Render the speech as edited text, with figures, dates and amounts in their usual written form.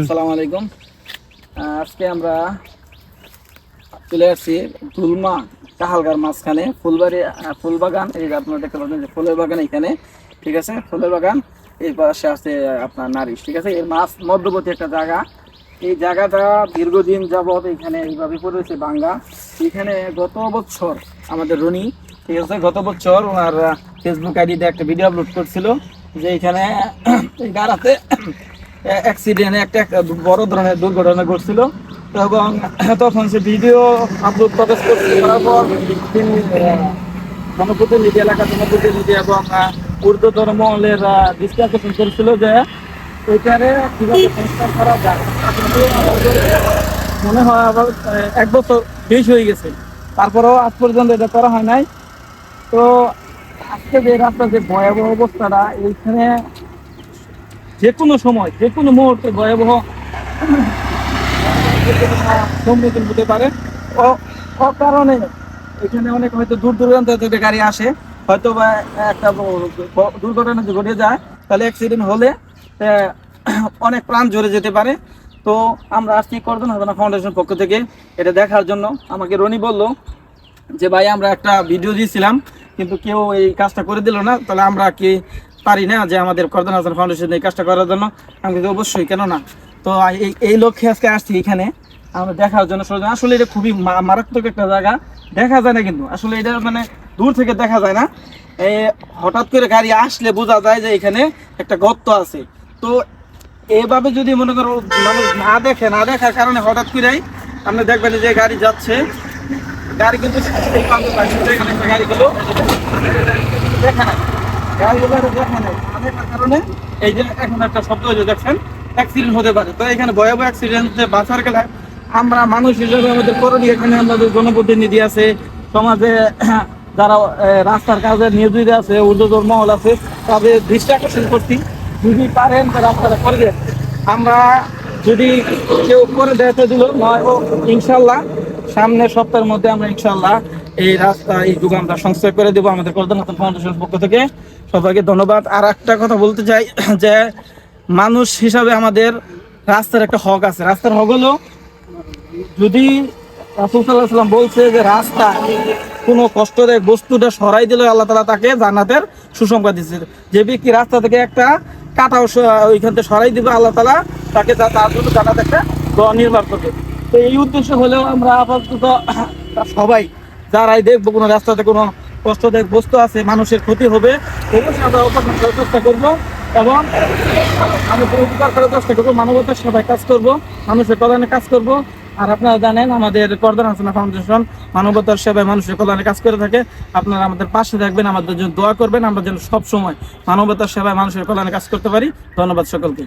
আসসালামু আলাইকুম। আজকে আমরা চলে আসছি দুলমা কাহালগার মাঝখানে ফুল বাগান। এই যে আপনারা দেখতে পাচ্ছেন যে ফুলের বাগান এখানে, ঠিক আছে। ফুলের বাগান এই পাশে আছে আপনার নারিশ, ঠিক আছে। এর মধ্যবর্তী একটা জায়গা। এই জায়গাটা দীর্ঘদিন যাবৎ এখানে এইভাবে পড়েছে বাঙ্গা। এখানে গত বছর আমাদের রনি, ঠিক আছে, গত বছর ওনার ফেসবুক আইডিতে একটা ভিডিও আপলোড করছিল যে এখানে এই গাড়াতে অ্যাক্সিডেন্ট একটা বড় ধরনের দুর্ঘটনা ঘটছিল এবং তখন সে ভিডিও আপলোড প্রকাশ করার পর তিনি জনপ্রতিনিধি এলাকার জনপ্রতিনিধি এবং ঊর্ধ্বতন মহলের দৃষ্টি আকর্ষণ করেছিল যে এখানে কীভাবে সংস্কার করা যায়। কিন্তু মনে হয় আবার 1 বছর শেষ হয়ে গেছে, তারপরেও আজ পর্যন্ত এটা করা হয় নাই। তো আজকে যে রাস্তার যে ভয়াবহ অবস্থাটা, এইখানে যে কোনো সময় যে কোনো মুহূর্তে ভয়াবহ সম্মুখীন হতে পারে। কারণে এখানে অনেক হয়তো দূর দূরান্ত থেকে গাড়ি আসে, হয়তো বা একটা দুর্ঘটনা ঘটে যায়, তাহলে অ্যাক্সিডেন্ট হলে অনেক প্রাণ ঝরে যেতে পারে। তো আমরা আসছি কর্দন হাসানা ফাউন্ডেশন পক্ষ থেকে এটা দেখার জন্য। আমাকে রনি বলল যে ভাই আমরা একটা ভিডিও দিয়েছিলাম কিন্তু কেউ এই কাজটা করে দিল না, তাহলে আমরা কি পারি না যে আমাদের কর্দন হাসান ফাউন্ডেশন এই কাজটা করার জন্য? আমি কিন্তু অবশ্যই, কেন না। তো এই লক্ষ্যে আজকে আসছি এখানে আমরা দেখার জন্য। আসলে এটা খুবই মারাত্মক একটা জায়গা, দেখা যায় না কিন্তু, আসলে এটা মানে দূর থেকে দেখা যায় না। হঠাৎ করে গাড়ি আসলে বোঝা যায় যে এখানে একটা গর্ত আছে। তো এভাবে যদি মনে করো মানুষ না দেখার কারণে হঠাৎ করেই আপনি দেখবেন যে গাড়ি যাচ্ছে, গাড়ি কিন্তু গাড়িগুলো দেখা নাই, গাড়িগুলো দেখা নাই কারণে এই যে এখন একটা শব্দ হয়ে দেখছেন অ্যাক্সিডেন্ট হতে পারে। তো এখানে ভয়াবহ অ্যাক্সিডেন্টে বাঁচার গেলে আমরা মানুষ হিসেবে আমাদের করণীয়, এখানে আমাদের জনপ্রতিনিধি আছে, সমাজে যারা রাস্তার কাজে নিয়োজিত আছে, ঊর্ধ্বতন মহল আছে, তাদের দৃষ্টি আকর্ষণ করছি যদি পারেন রাস্তাটা করে দেন। আমরা যদি কেউ করে দেখতে দিল নয়, ইনশাল্লাহ সামনের সপ্তাহের মধ্যে আমরা ইনশাল্লাহ এই রাস্তা এই যুগ আমরা সংস্কার করে দেবো আমাদের কর্দন হাসান ফাউন্ডেশনের পক্ষ থেকে। সবাইকে ধন্যবাদ। আর একটা কথা বলতে চাই যে মানুষ হিসাবে আমাদের রাস্তার একটা হক আছে। রাস্তার হক হলো, যদি রাসূল সাল্লাল্লাহু আলাইহি ওয়াসাল্লাম বলছে যে রাস্তা কোনো কষ্টদায়ক বস্তুটা সরাই দিলে আল্লাহ তাআলা তাকে জান্নাতের সুসংবাদ দিচ্ছে। যে ব্যক্তি রাস্তা থেকে একটা কাটাও ওইখান থেকে সরাই দিবে, আল্লাহ তাআলা তাকে তার জন্য জান্নাত একটা দোয়া নির্মাণ করবে। তো এই উদ্দেশ্য হলেও আমরা আপাতত সবাই যারাই দেখবো কোনো রাস্তাতে কোনো কষ্টদায়ক বস্তু আছে, মানুষের ক্ষতি হবে, অবশ্যই আমরা অপসারণ করার চেষ্টা করবো এবং আমি উপকার করার চেষ্টা করবো, মানবতার সেবায় কাজ করব, মানুষের কল্যাণে কাজ করব। আর আপনারা জানেন আমাদের কর্দন হাসানা ফাউন্ডেশন মানবতার সেবায় মানুষের কল্যাণে কাজ করে থাকে। আপনারা আমাদের পাশে থাকবেন, আমাদের জন্য দোয়া করবেন, আমরা যেন সব সময় মানবতার সেবায় মানুষের কল্যাণে কাজ করতে পারি। ধন্যবাদ সকলকে।